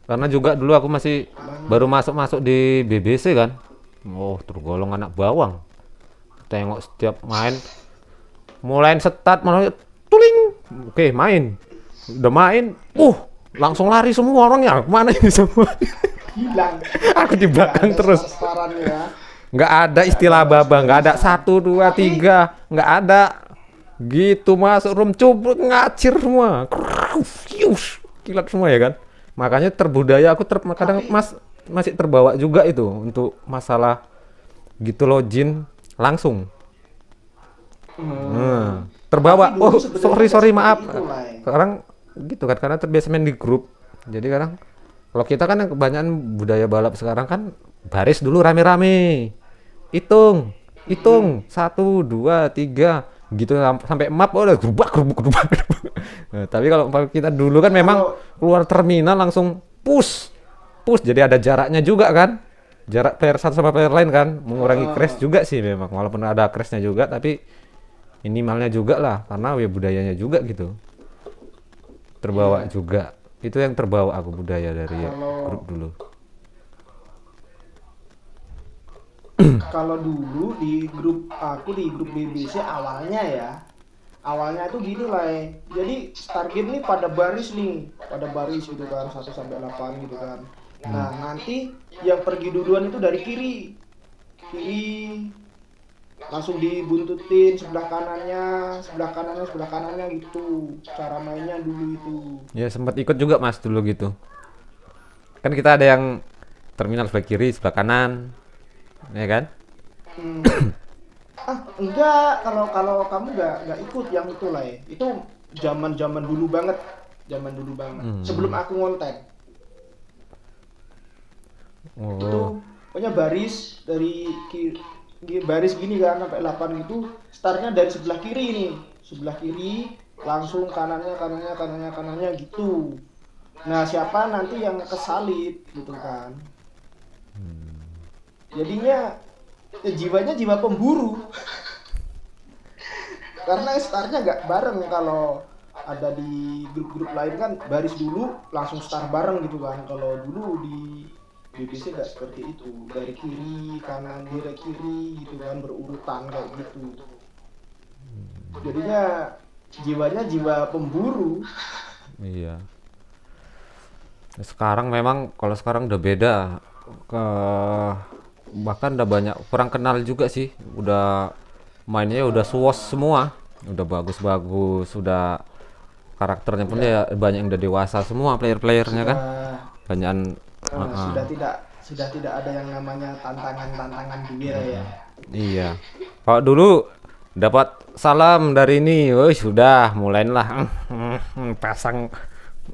Karena juga dulu aku masih baru masuk di BBC kan. Oh, tergolong anak bawang. Tengok setiap main, mulai start malah tuling. Oke, main. Udah main, langsung lari semua orangnya. Mana ini semua? hilang. Aku di belakang terus. Sasarannya. Nggak ada istilah baba, nggak ada 1, 2, 3, nggak ada. Gitu masuk room cubruk ngacir semua. Kilat semua ya kan. Makanya terbudaya aku kadang Mas masih terbawa juga itu untuk masalah gitu loh, Jin langsung. Terbawa. Tapi dulu Oh, sebenarnya sorry nggak maaf. seperti itu, Lai. Sekarang gitu kan karena terbiasa main di grup. Jadi kadang kalau kita kan yang kebanyakan budaya balap sekarang kan baris dulu rame-rame. Hitung 1, 2, 3 gitu sampai map udah gerubak. Nah, tapi kalau kita dulu kan memang keluar terminal langsung push jadi ada jaraknya juga kan, jarak player satu sama player lain kan, mengurangi crash juga sih memang, walaupun ada crashnya juga tapi minimalnya juga lah karena ya budayanya juga gitu terbawa juga. Itu yang terbawa aku budaya dari grup dulu. Kalau dulu di grup aku di grup BBC awalnya ya, awalnya itu gini lah ya. Jadi Stargate nih pada baris gitu kan, 1 sampai 8 gitu kan. Nah nanti yang pergi duluan itu dari kiri langsung dibuntutin sebelah kanannya gitu. Cara mainnya dulu itu. Ya sempat ikut juga mas dulu gitu. Kan kita ada yang terminal sebelah kiri, sebelah kanan, ya kan? Enggak, kalau kamu nggak ikut yang itu lah ya. Itu zaman dulu banget, sebelum aku ngonten. Itu pokoknya baris dari baris gini kan sampai 8 gitu. Startnya dari sebelah kiri nih, langsung kanannya gitu. Nah siapa nanti yang kesalip gitu kan? Jadinya jiwanya jiwa pemburu. Karena startnya nggak bareng. Kalau ada di grup-grup lain kan baris dulu langsung start bareng gitu kan. Kalau dulu di BBC nggak seperti itu, dari kiri kanan kiri gitu kan, berurutan kayak gitu. Jadinya jiwanya jiwa pemburu. Iya. Sekarang memang kalau sekarang udah beda. Bahkan udah banyak kurang kenal juga sih. Udah mainnya udah suos semua. Udah bagus-bagus, udah karakternya pun ya banyak yang udah dewasa semua player-playernya kan. Banyak sudah tidak ada yang namanya tantangan duel ya. Iya. Kalau dulu dapat salam dari ini, sudah mulailah pasang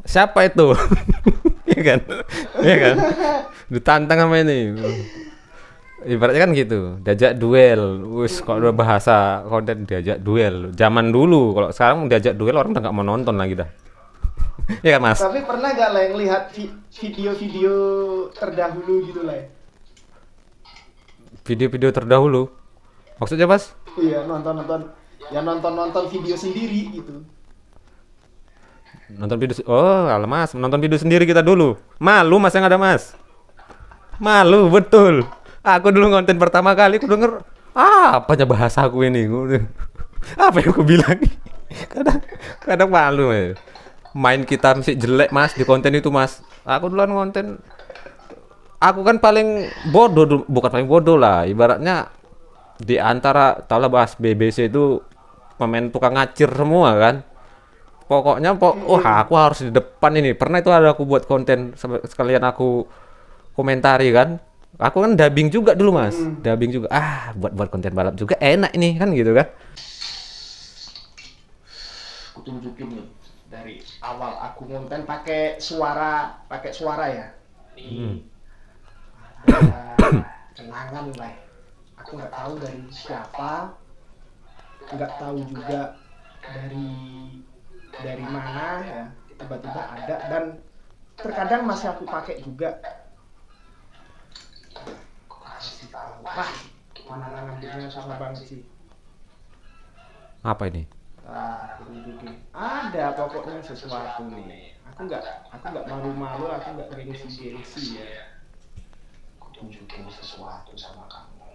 siapa itu? Iya kan? Iya kan? Ditantang sama ini. Ibaratnya kan gitu, diajak duel. Kalau udah bahasa konten diajak duel. Zaman dulu, kalau sekarang diajak duel orang udah nggak mau nonton lagi dah. Iya kan, Mas? Tapi pernah gak lah yang lihat video-video terdahulu gitu lah? Video-video terdahulu? Maksudnya, Mas? Iya, nonton video sendiri gitu. Nonton video, Mas, nonton video sendiri kita dulu. Malu Mas yang ada, Mas. Malu betul. Aku dulu konten pertama kali aku denger apanya bahasa aku ini. Apa yang aku bilang? Kadang malu ya. Main kita masih jelek Mas di konten itu Mas. Aku duluan konten. Aku kan paling bodoh, bukan paling bodoh lah. Ibaratnya di antara tahu lah bahas BBC itu pemain tukang ngacir semua kan. Pokoknya aku harus di depan ini. Pernah itu ada aku buat konten sekalian aku komentari kan. Aku kan dubbing juga dulu Mas. Dubbing juga. Buat konten balap juga enak ini kan gitu kan. Aku tunjukin nih dari awal aku konten pakai suara ya. Kenangan lah. Aku nggak tahu dari siapa, nggak tahu juga dari mana ya, tiba-tiba ada dan terkadang masih aku pakai juga. Mana ngambilnya sama banget sih. Apa ini? Ada pokoknya sesuatu nih. Aku nggak malu-malu, aku nggak gengsi ya. Aku tunjukin sesuatu sama kamu.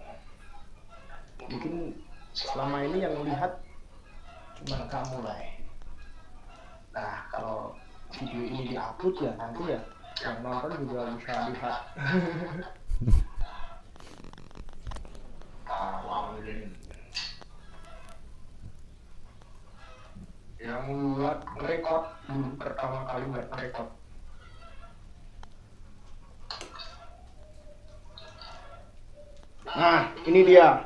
Mungkin selama ini yang lihat cuma kamu lah. Nah kalau video ini diupload ya nanti ya yang nonton juga bisa lihat. Yang buat rekod pertama kali buat rekod. Nah ini dia.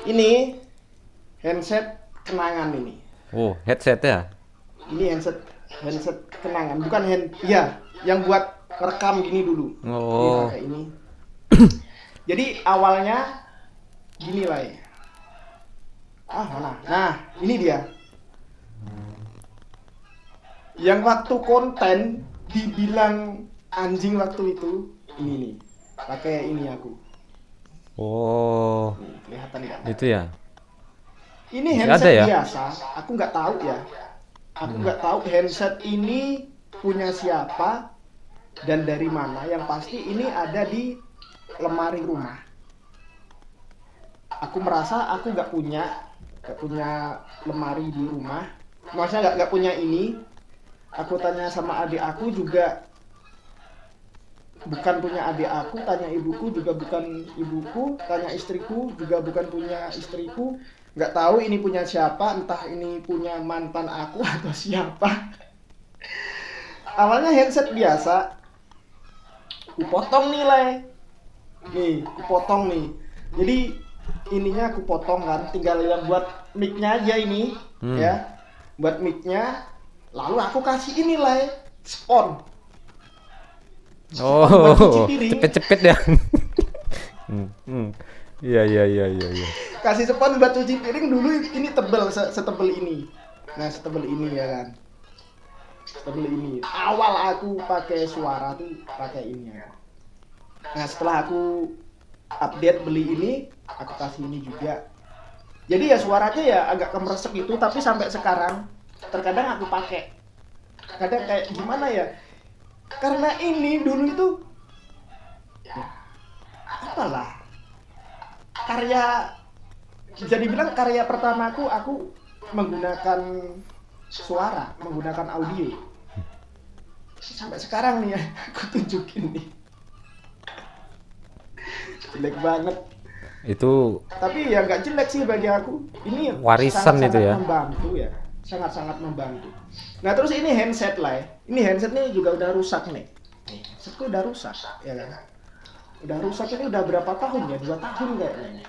Ini handset kenangan ini. Oh, headset ya? Ini handset kenangan, bukan yang buat rekam gini dulu. Oh. Kayak ini. Jadi awalnya gini lah ya. Mana? Nah, ini dia. Yang waktu konten dibilang anjing waktu itu, ini nih. Pakai ini aku. Oh. Nih, kelihatan kan? Itu ya. Ini handset biasa. Aku nggak tahu ya. Aku nggak tahu handset ini punya siapa dan dari mana. Yang pasti ini ada di lemari rumah. aku merasa aku nggak punya lemari di rumah, maksudnya nggak punya ini. Aku tanya sama adik aku juga bukan punya adik aku, tanya ibuku juga bukan ibuku, tanya istriku juga bukan punya istriku. Nggak tahu ini punya siapa, entah ini punya mantan aku atau siapa. Awalnya headset biasa, aku potong nih, aku potong nih. Jadi ininya aku potong kan, tinggal yang buat mic-nya aja ini, ya, buat mic-nya. Lalu aku kasih ini spon. Oh, cepet-cepet ya. Iya. Kasih spon buat cuci piring dulu, ini tebel setebel ini. Nah, setebel ini ya kan. Setebel ini. Awal aku pakai suara tuh pakai ini ya. Nah, setelah aku update beli ini, aku kasih ini juga. Jadi ya suaranya ya agak kemeresek gitu, tapi sampai sekarang terkadang aku pakai. Kadang kayak gimana ya? Karena ini dulu itu ya, apalah, karya, bisa dibilang karya pertamaku, aku menggunakan suara, menggunakan audio. Sampai sekarang nih ya, aku tunjukin nih. Jelek banget. Itu Tapi ya nggak jelek sih bagi aku. Ini warisan itu ya. Membantu ya, sangat-sangat membantu. Nah terus ini handset ini handset nih juga udah rusak nih. Handsetku udah rusak, ya kan? Udah rusak ini udah berapa tahun ya? 2 tahun kayaknya.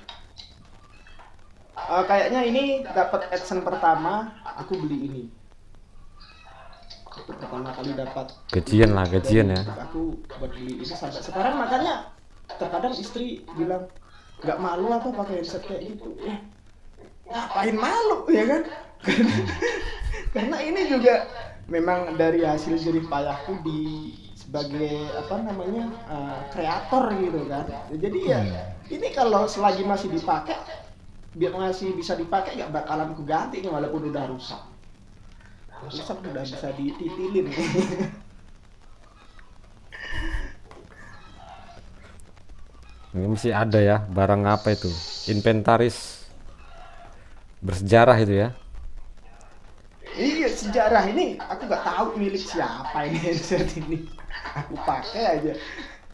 Kayaknya ini dapat adsense pertama, aku beli ini. Itu pertama kali dapat. Gajian ya. Aku buat beli ini sampai sekarang, makanya terkadang istri bilang, nggak malu apa pakai headset kayak gitu? Ya, ngapain malu ya kan? Karena ini juga memang dari hasil jerih payahku sebagai kreator gitu kan. Jadi ya ini kalau selagi masih dipakai, biar masih bisa dipakai, nggak bakalan aku ganti nih walaupun udah rusak. Rusak udah bisa dititilin. Ini mesti ada ya barang apa itu? Inventaris bersejarah itu ya. Iya, sejarah ini aku nggak tahu milik siapa ini headset ini. Aku pakai aja.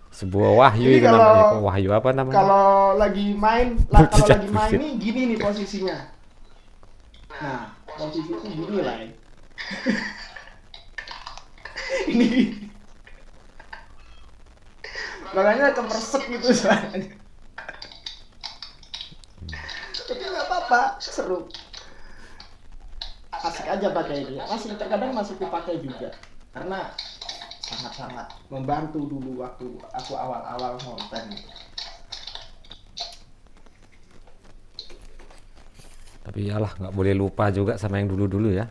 Sebuah wahyu Ini itu namanya. Wahyu apa namanya? Kalau lagi main nih gini nih posisinya. Nah, posisinya gini lah. Ini. Makanya kemersek gitu soalnya. Tapi nggak apa-apa, seru. Asik aja pakai ini. Terkadang masih kupakai juga. Karena sangat-sangat membantu dulu waktu aku awal-awal ngonten. Tapi yalah, nggak boleh lupa juga sama yang dulu-dulu ya.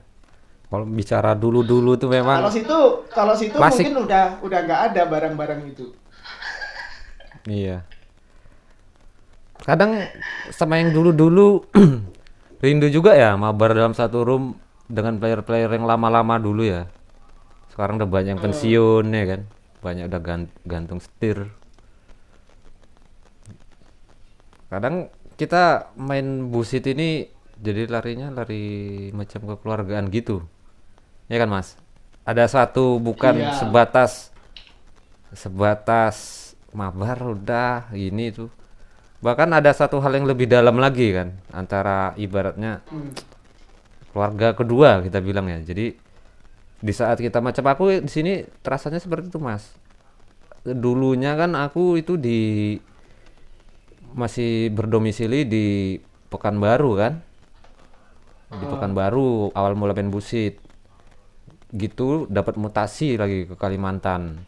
Kalau bicara dulu-dulu tuh memang. Kalau situ klasik. Mungkin udah nggak ada barang-barang itu. Iya. Kadang sama yang dulu-dulu rindu juga ya mabar dalam satu room dengan player-player yang lama-lama dulu ya. Sekarang udah banyak yang pensiun ya kan. Banyak udah gantung setir. Kadang kita main busit ini jadi lari macam kekeluargaan gitu. Ya kan Mas? Ada satu bukan sebatas mabar udah ini tuh. Bahkan ada satu hal yang lebih dalam lagi kan, antara ibaratnya keluarga kedua kita bilang ya. Jadi di saat kita macam aku di sini terasanya seperti itu Mas. Dulunya kan aku itu masih berdomisili di Pekanbaru kan. Di Pekanbaru awal mula main busit. Gitu dapat mutasi lagi ke Kalimantan.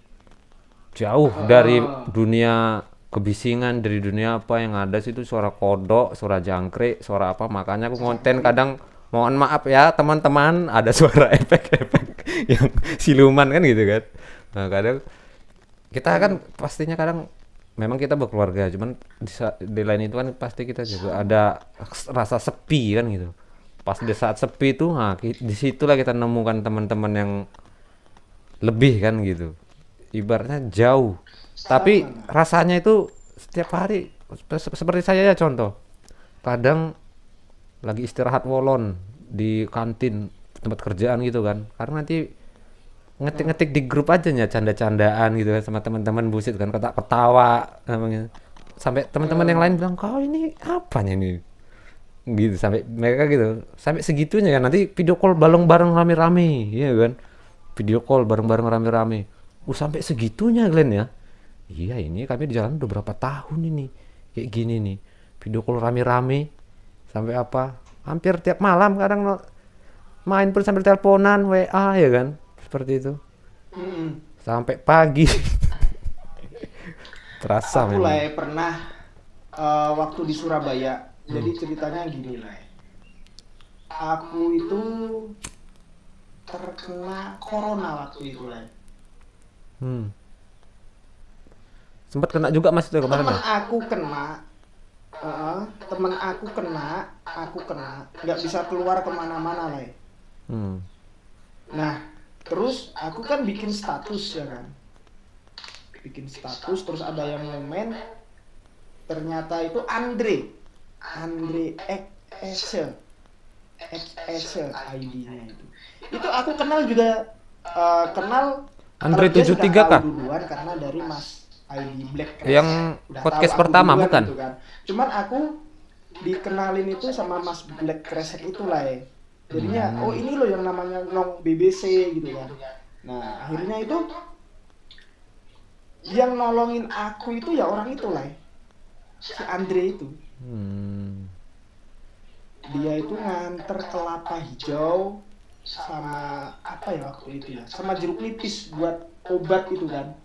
Jauh dari dunia kebisingan, dari dunia apa yang ada situ, suara kodok, suara jangkrik, suara apa. Makanya aku ngonten kadang, mohon maaf ya teman-teman, ada suara efek-efek yang siluman kan gitu kan. Nah kadang kita kan pastinya kadang memang kita berkeluarga, cuman di lain itu kan pasti kita juga ada rasa sepi kan gitu. Pas di saat sepi itu, nah disitulah kita nemukan teman-teman yang lebih kan gitu. Ibaratnya jauh, tapi rasanya itu setiap hari seperti saya ya contoh. kadang lagi istirahat wolon di kantin tempat kerjaan gitu kan, karena nanti ngetik-ngetik di grup aja ya, canda-candaan gitu kan sama teman-teman, busit kan, ketawa namanya, sampai teman-teman yang lain bilang kau ini apanya ini gitu, sampai mereka gitu sampai segitunya kan, nanti video call bareng-bareng rame-rame ya kan, video call bareng-bareng rame-rame, sampai segitunya Glenn ya. Iya, ini kami di jalan udah berapa tahun ini kayak gini nih, video call rame-rame sampai apa, hampir tiap malam kadang main pun sambil teleponan WA ya kan, seperti itu Mm-mm. sampai pagi. Terasa Aku lah memang. ya pernah waktu di Surabaya. Jadi ceritanya gini lah. Aku itu terkena corona waktu itu lah. hmm. Sempat kena juga mas itu kemarin Temen ya. aku kena, temen aku kena, nggak bisa keluar kemana-mana lah. hmm. Nah, terus aku kan bikin status ya kan, bikin status terus ada yang komen, ternyata itu Andre XS ID-nya itu aku kenal juga, kenal Andre kalau dia sudah 73 kah? tahu duluan karena dari Mas ID Black Yang Kresek udah podcast tahu aku pertama duluan bukan? gitu kan. Cuman aku dikenalin itu sama Mas Black Kresek itulah ya, jadinya oh ini loh yang namanya Nong BBC gitu kan. Nah akhirnya itu yang nolongin aku itu ya orang itu lah, si Andre itu. Hmm. Dia itu nganter kelapa hijau sama apa ya waktu itu ya, sama jeruk nipis buat obat itu kan.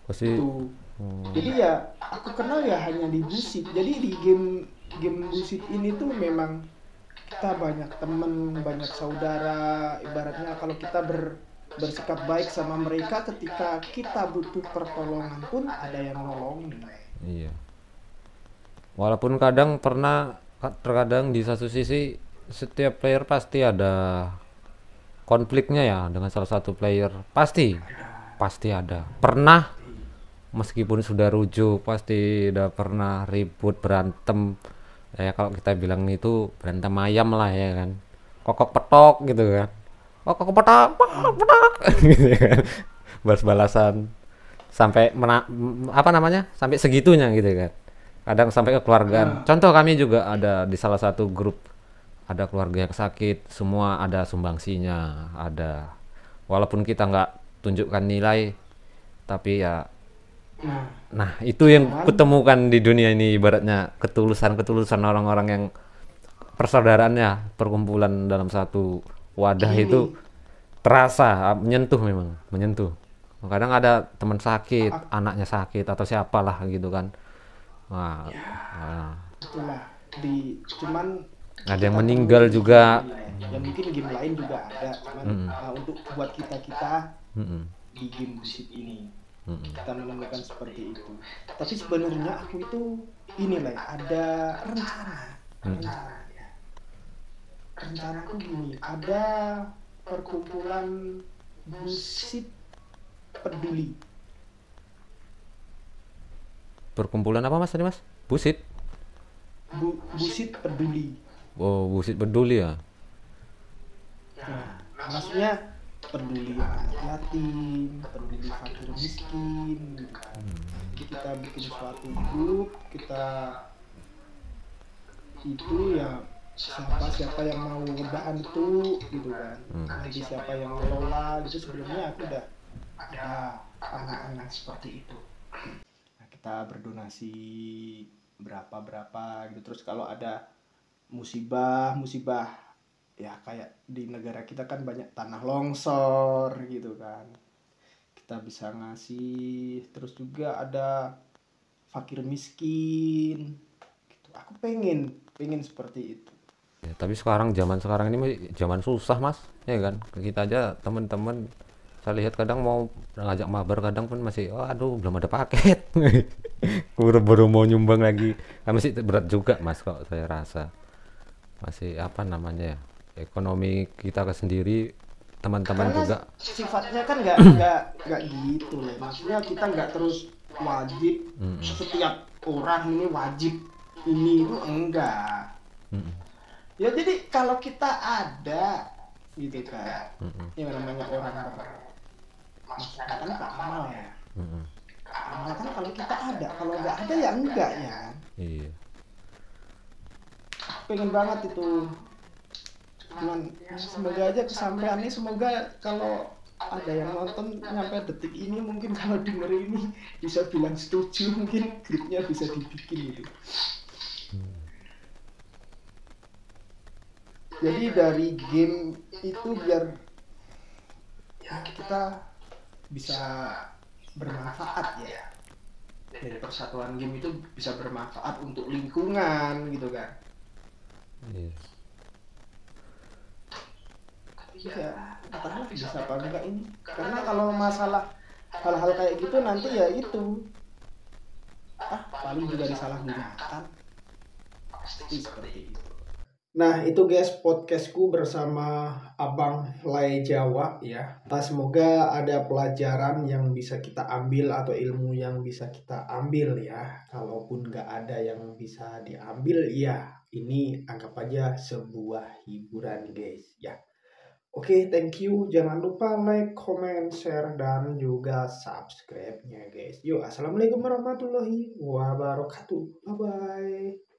Pasti. Itu jadi ya aku kenal ya hanya di Busit. Jadi di game Busit ini tuh memang kita banyak temen, banyak saudara. Ibaratnya kalau kita bersikap baik sama mereka, ketika kita butuh pertolongan pun ada yang nolongin. Iya. Walaupun kadang terkadang di satu sisi setiap player pasti ada konfliknya ya dengan salah satu player, pasti ada. Pernah, meskipun sudah rujuk pasti udah pernah ribut berantem. Ya kalau kita bilang itu berantem ayam lah ya kan. Kokok petok gitu kan. Kokok petok, petok, petok gitu kan. Balas-balasan sampai apa namanya? Sampai segitunya gitu kan. Kadang sampai ke keluargaan. Contoh kami juga ada di salah satu grup, ada keluarga yang sakit, semua ada sumbangsinya, ada. Walaupun kita nggak tunjukkan nilai, tapi ya, nah itu yang kutemukan di dunia ini, ibaratnya ketulusan orang-orang yang persaudaraannya, perkumpulan dalam satu wadah Gini, itu terasa, menyentuh, memang menyentuh. Kadang ada teman sakit, anaknya sakit atau siapalah gitu kan. Wah, nah, itulah cuman ada yang kita meninggal perlu juga. ya mungkin game lain juga ada, cuman untuk buat kita Mm-mm. di game Busit ini Mm-mm. kita menemukan seperti itu. Tapi sebenarnya aku itu inilah ada rencana ya. Rencanaku gini, ada perkumpulan Busit peduli. Perkumpulan apa mas tadi mas? Busit? Busit peduli. Oh, Busit peduli ya. Nah, maksudnya peduli anak yatim, peduli fakir miskin gitu kan. Jadi kita bikin suatu grup, kita itu ya siapa yang mau ngebantu gitu kan. Nanti siapa yang ngelola gitu, sebelumnya aku udah ada anak-anak seperti itu. Nah, kita berdonasi berapa gitu, terus kalau ada musibah ya kayak di negara kita kan banyak tanah longsor gitu kan, kita bisa ngasih. Terus juga ada fakir miskin gitu. Aku pengen seperti itu Ya, tapi zaman sekarang ini zaman susah mas, ya kan? Kita aja teman-teman saya lihat kadang mau ngajak mabar kadang pun masih, oh, aduh belum ada paket. Baru mau nyumbang lagi, masih berat juga mas kok saya rasa. Masih apa namanya ya, ekonomi kita sendiri, teman-teman karena juga. sifatnya kan nggak gitu loh. Maksudnya kita nggak terus wajib setiap orang ini wajib ini itu enggak. Ya jadi kalau kita ada gitu kan, yang namanya orang bermasyarakat kan beramal ya. Amal kan kalau kita ada, kalau nggak ada ya enggak ya kan. Iya. Pengen banget itu, cuman semoga aja kesampaiannya, semoga kalau ada yang nonton nyampe detik ini, mungkin kalau denger ini bisa bilang setuju, mungkin grupnya bisa dibikin gitu. Jadi dari game itu biar ya kita bisa bermanfaat ya, dari persatuan game itu bisa bermanfaat untuk lingkungan gitu kan. Iya. Ya entahlah bisa apa enggak ini, karena kalau masalah hal-hal kayak gitu nanti ya itu paling juga disalahgunakan, pasti seperti itu. Nah itu guys podcastku bersama Abang Lai Jawa ya. Semoga ada pelajaran yang bisa kita ambil atau ilmu yang bisa kita ambil ya. Kalaupun nggak ada yang bisa diambil ya, ini anggap aja sebuah hiburan guys ya. Oke, thank you. Jangan lupa like, comment, share, dan juga subscribe-nya guys. Yuk, assalamualaikum warahmatullahi wabarakatuh. Bye-bye.